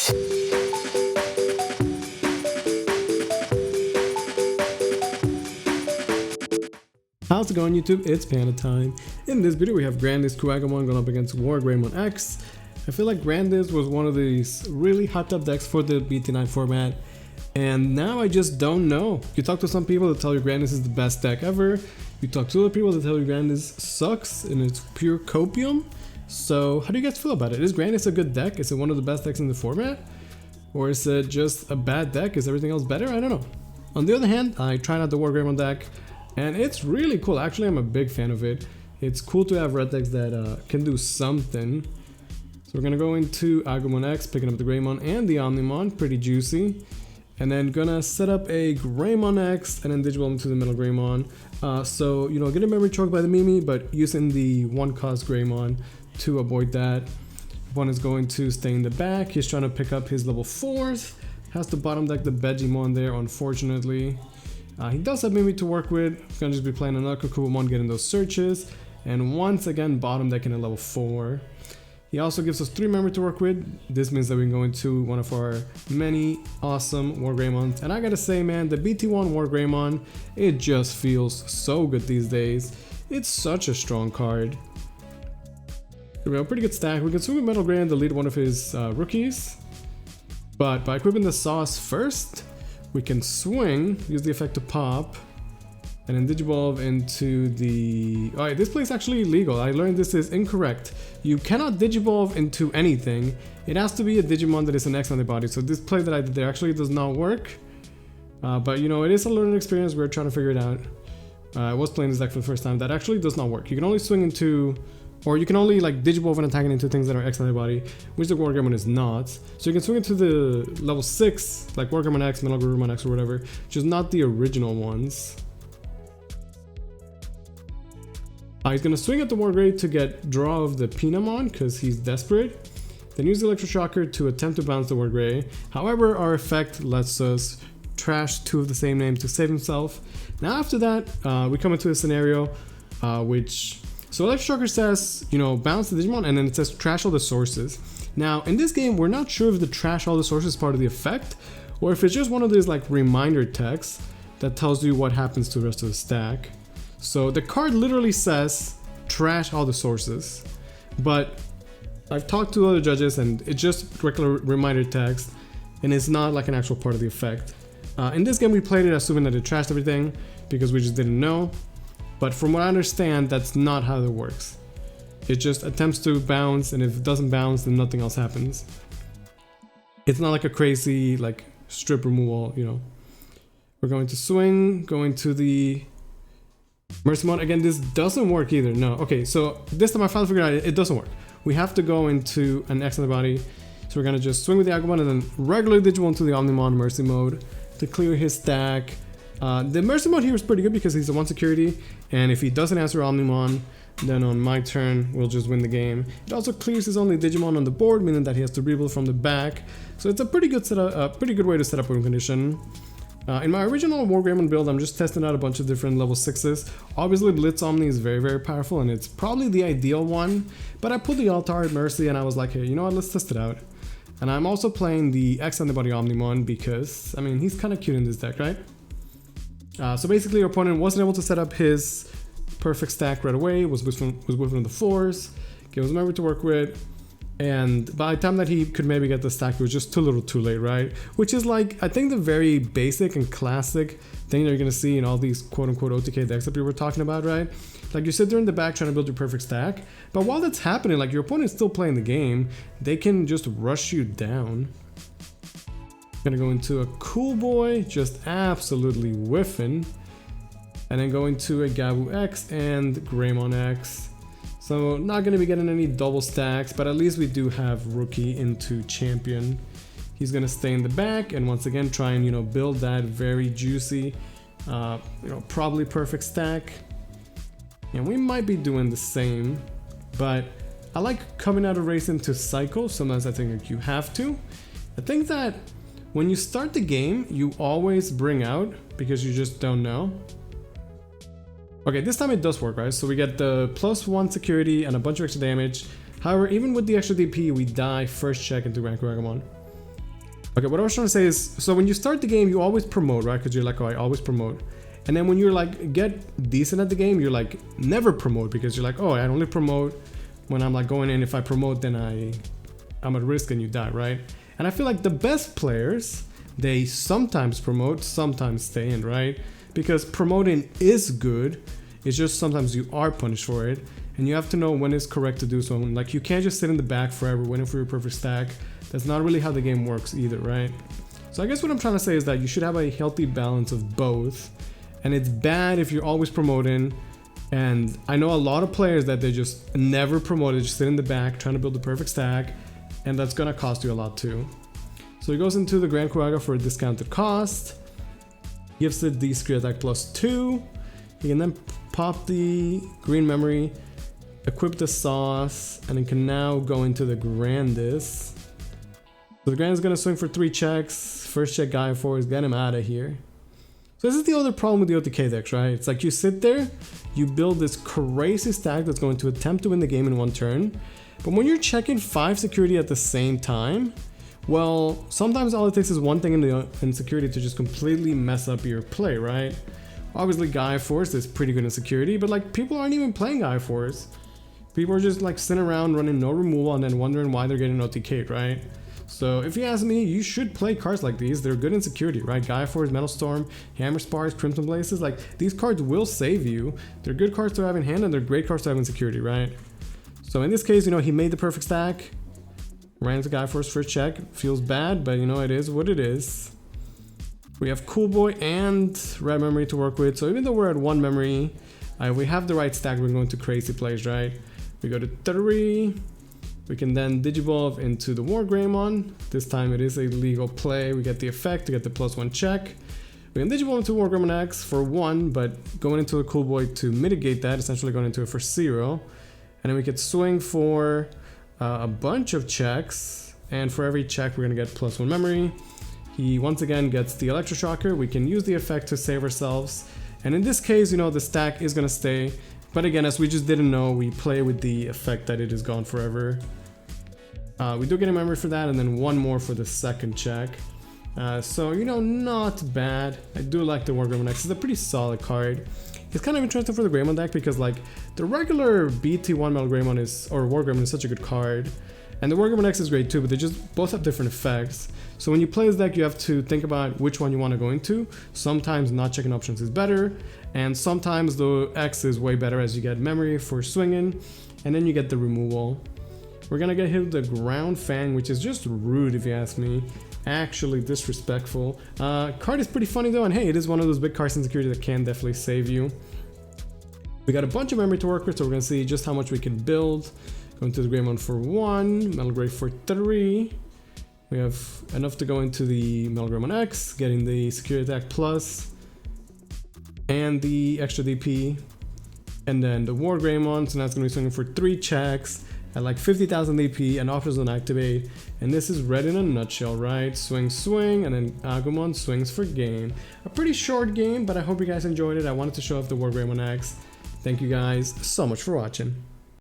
How's it going, YouTube? It's Panda time. In this video we have Grandiskuwagamon going up against Wargreymon X. I feel like Grandis was one of these really hyped up decks for the BT9 format, and now I just don't know. You talk to some people that tell you Grandis is the best deck ever. You talk to other people that tell you Grandis sucks and it's pure copium. So how do you guys feel about it? Is Grandis a good deck? Is it one of the best decks in the format? Or is it just a bad deck? Is everything else better? I don't know. On the other hand, I tried out the Wargreymon deck, and it's really cool. Actually, I'm a big fan of it. It's cool to have red decks that can do something. So we're gonna go into Agumon X, picking up the Greymon and the Omnimon, pretty juicy. And then gonna set up a Greymon X and then Digimon into the middle Greymon. So, you know, get a memory choked by the Mimi, but using the 1-cost Greymon to avoid that. One is going to stay in the back. He's trying to pick up his level 4s. Has to bottom deck the Digimon there, unfortunately. He does have Mimi to work with. He's gonna just be playing another Kukuwamon, getting those searches, and once again bottom decking a level 4. He also gives us 3 memory to work with. This means that we can go into one of our many awesome Wargreymons. And I gotta say, man, the BT1 Wargreymon, it just feels so good these days. It's such a strong card. We have a pretty good stack. We can swing with Metal Grey and delete one of his rookies, but by equipping the sauce first, we can swing, use the effect to pop, and then Digivolve into the... Alright, this play is actually illegal. I learned this is incorrect. You cannot Digivolve into anything. It has to be a Digimon that is an X antibody. So this play that I did there actually does not work. But you know, it is a learning experience. We're trying to figure it out. I was playing this deck for the first time. That actually does not work. You can only swing into... Or you can only like Digivolve and attack into things that are X antibody, which the Wargreymon is not. So you can swing into the level 6, like Wargreymon X, Metal Greymon X or whatever, which is not the original ones. He's gonna swing at the Wargrey to get draw of the Pinamon because he's desperate. Then use the Electroshocker to attempt to bounce the Wargrey. However, our effect lets us trash 2 of the same name to save himself. Now after that, we come into a scenario which... So Electroshocker says, you know, bounce the Digimon, and then it says trash all the sources. Now, in this game, we're not sure if the trash all the sources is part of the effect, or if it's just one of these like reminder texts that tells you what happens to the rest of the stack. So the card literally says trash all the sources, but I've talked to other judges and it's just regular reminder text, and it's not like an actual part of the effect. In this game, we played it assuming that it trashed everything because we just didn't know. But from what I understand, that's not how it works. It just attempts to bounce, and if it doesn't bounce, then nothing else happens. It's not like a crazy like strip removal, you know. We're going to swing, going to the Mercy Mode. Again, this doesn't work either. No. Okay, so this time I finally figured out it doesn't work. We have to go into an X antibody. So we're gonna just swing with the Agumon and then regularly Digimon to the Omnimon Mercy Mode to clear his stack. The Mercy Mode here is pretty good because he's a 1 security, and if he doesn't answer Omnimon, then on my turn, we'll just win the game. It also clears his only Digimon on the board, meaning that he has to rebuild from the back. So it's a pretty good setup, a pretty good way to set up win condition. In my original Wargreymon build, I'm just testing out a bunch of different level 6s. Obviously, Blitz Omni is very, very powerful, and it's probably the ideal one. But I pulled the Altar at Mercy, and I was like, hey, you know what, let's test it out. And I'm also playing the X antibody Omnimon because, I mean, he's kind of cute in this deck, right? So basically your opponent wasn't able to set up his perfect stack right away, was whiffing on the 4s, gave us a memory to work with, and by the time that he could maybe get the stack, it was just too little too late, right? Which is like, I think the very basic and classic thing that you're gonna see in all these quote-unquote OTK decks that we were talking about, right? Like you sit there in the back trying to build your perfect stack, but while that's happening, like your opponent's still playing the game, they can just rush you down. Gonna go into a Cool Boy, just absolutely whiffing, and then go into a Gabu X and Greymon X. So not gonna be getting any double stacks, but at least we do have Rookie into Champion. He's gonna stay in the back and once again try and, you know, build that very juicy, you know, probably perfect stack. And we might be doing the same, but I like coming out of race into Cycle. Sometimes I think like you have to. I think that when you start the game, you always bring out because you just don't know. Okay, this time it does work, right? So we get the +1 security and a bunch of extra damage. However, even with the extra DP, we die first check into Grandiskuwagamon. Okay, what I was trying to say is, so when you start the game, you always promote, right? Because you're like, oh, I always promote. And then when you're like, get decent at the game, you're like, never promote, because you're like, oh, I only promote when I'm like going in. If I promote, then I'm at risk and you die, right? And I feel like the best players, they sometimes promote, sometimes stay in, right? Because promoting is good. It's just sometimes you are punished for it. And you have to know when it's correct to do so. Like, you can't just sit in the back forever waiting for your perfect stack. That's not really how the game works either, right? So I guess what I'm trying to say is that you should have a healthy balance of both. And it's bad if you're always promoting. And I know a lot of players that they just never promote, they just sit in the back trying to build the perfect stack. And that's gonna cost you a lot too. So he goes into the Grandiskuwaga for a discounted cost. Gives it the secret attack +2. He can then pop the green memory, equip the sauce, and it can now go into the Grandis. So the Grandis is gonna swing for 3 checks. First check Gaia Force, get him out of here. So this is the other problem with the OTK decks, right? It's like you sit there, you build this crazy stack that's going to attempt to win the game in 1 turn. But when you're checking 5 security at the same time, well, sometimes all it takes is one thing in security to just completely mess up your play, right? Obviously Gaia Force is pretty good in security, but like people aren't even playing Gaia Force. People are just like sitting around running no removal and then wondering why they're getting OTK'd, right? So if you ask me, you should play cards like these. They're good in security, right? Gaia Force, Metal Storm, Hammer Spars, Crimson Blazes, like these cards will save you. They're good cards to have in hand and they're great cards to have in security, right? So in this case, you know, he made the perfect stack. Ran into Gaia Force first check. Feels bad, but you know, it is what it is. We have Cool Boy and Red Memory to work with. So even though we're at 1 memory, we have the right stack. We're going to crazy plays, right? We go to 3. We can then Digivolve into the Wargreymon. This time it is a legal play. We get the effect to get the +1 check. We can Digivolve into Wargreymon X for 1, but going into a Cool Boy to mitigate that, essentially going into it for 0. And then we could swing for a bunch of checks. And for every check, we're going to get +1 memory. He once again gets the Electroshocker. We can use the effect to save ourselves. And in this case, you know, the stack is going to stay. But again, as we just didn't know, we play with the effect that it is gone forever. We do get a memory for that, and then 1 more for the second check. So, you know, not bad. I do like the Wargreymon X. It's a pretty solid card. It's kind of interesting for the Greymon deck because, like, the regular BT1 Metal Greymon or Wargreymon is such a good card. And the Wargreymon X is great too, but they just both have different effects. So when you play this deck, you have to think about which one you want to go into. Sometimes not checking options is better, and sometimes the X is way better as you get memory for swinging, and then you get the removal. We're gonna get hit with the Ground Fang, which is just rude if you ask me. Actually disrespectful. Card is pretty funny though, and hey, it is one of those big cards in security that can definitely save you. We got a bunch of memory to work with, so we're gonna see just how much we can build. Going to the Greymon for 1, Metal Grey for 3. We have enough to go into the Metal Greymon X, getting the Security Attack Plus and the extra DP. And then the Wargreymon, so now it's going to be swinging for 3 checks at like 50,000 DP and offers on activate. And this is red in a nutshell, right? Swing, swing, and then Agumon swings for game. A pretty short game, but I hope you guys enjoyed it. I wanted to show off the Wargreymon X. Thank you guys so much for watching.